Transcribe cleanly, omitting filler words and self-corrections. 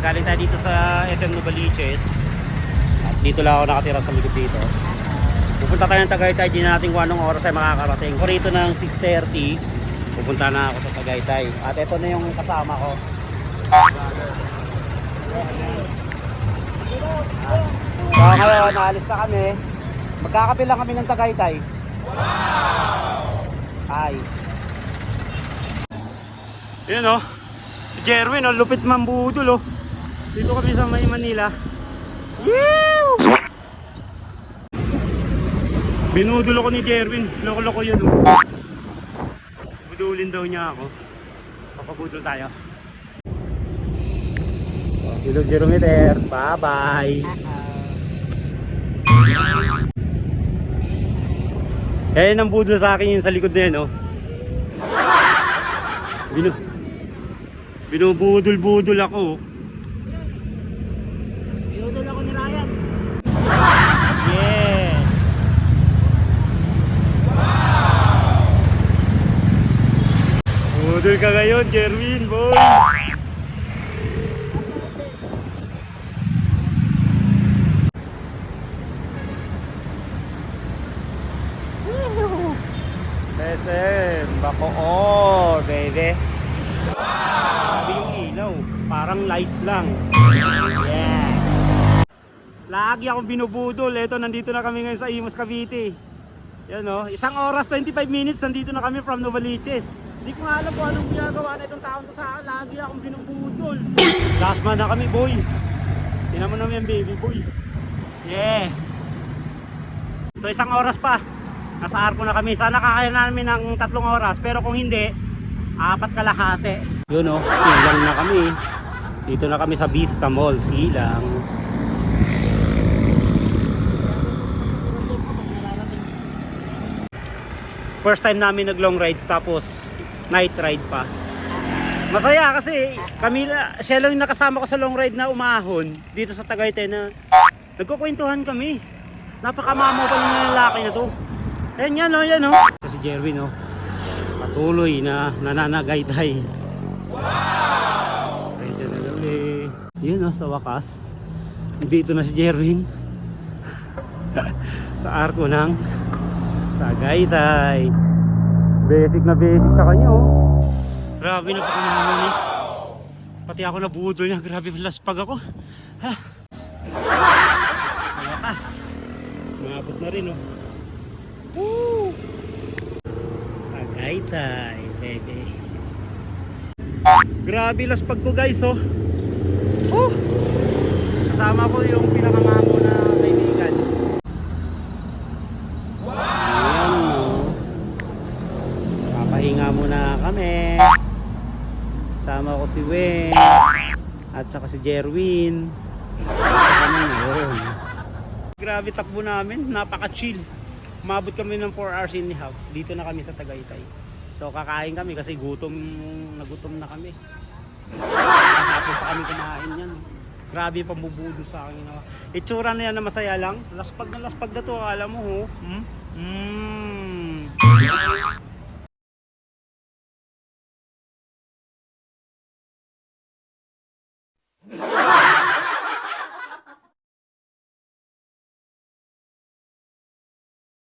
galing tayo dito sa SM Novaliches. At dito lang ako nakatira sa likod dito. Pupunta tayo ng Tagaytay, di natin kung anong oras ay makakarating. Kung rito ng 6:30, pupunta na ako sa Tagaytay. At ito na yung kasama ko. So ngayon, naalis na kami. Magkakape lang kami ng Tagaytay. Ay. Yun o. Jerwin o, lupit mambudol o. Dito kami sa May Manila. Yew! Binudol ako ni Jerwin. Loko-loko yun o. Budulin daw niya ako. Papabudol tayo. Hello Jerometer. Bye bye. Eh, nang budol sa akin yung sa likod na yan o. Binubudol-budol ako. Binudol ako ni Ryan. Yeah. Budol ka ngayon, Jerwin, boy. SM, Bacoor, baby. Sabi yung ilaw, parang light lang. Yeah. Lagi akong binubudol. Eto, nandito na kami ngayon sa Imus, Cavite. Yan o, 1 oras 25 minutes nandito na kami from Novaliches. Hindi ko nga alam kung anong ginagawa na itong taon to sa akin. Lagi akong binubudol. Last man na kami, boy. Tinan mo naman yung baby, boy. Yeah. So 1 oras pa, nasa arko na kami. Sana kaya namin ng 3 oras. Pero kung hindi, 4 kalahati. Yun o, silang na kami. Dito na kami sa Vista Mall, silang. First time namin nag long rides tapos night ride pa. Masaya kasi kami, siya lang yung nakasama ko sa long ride na umahon dito sa Tagaytay na nagkukwentuhan kami. Napakamamo pa ng lalaki na to. Ayan yan o, yan o. Si Jerwin o, patuloy na nananagaytay. Wow! Medyo na uli. Yun o, sa wakas dito na si Jerwin sa arko ng Tagaytay. Basic na basic sa kanya oh. Grabe na pakamamon eh. Pati ako nabudol niya. Grabe laspag ako ha. Sa wakas umabot na rin oh. Woo! Tagaytay baby. Grabe laspag ko guys oh. Kasama ko yung pinakamamo na kaibigan. Pahinga muna kami. Kasama ko si Wen at saka si Jerwin. Grabe takbo namin, napaka chill. Umabot kami ng 4 hours and a half. Dito na kami sa Tagaytay. So kakain kami kasi nagutom na kami. Hapon pa kami kumain yan. Grabe yung pambubudo sa akin. Itsura na yan na masaya lang. Laspag na to, alam mo ho.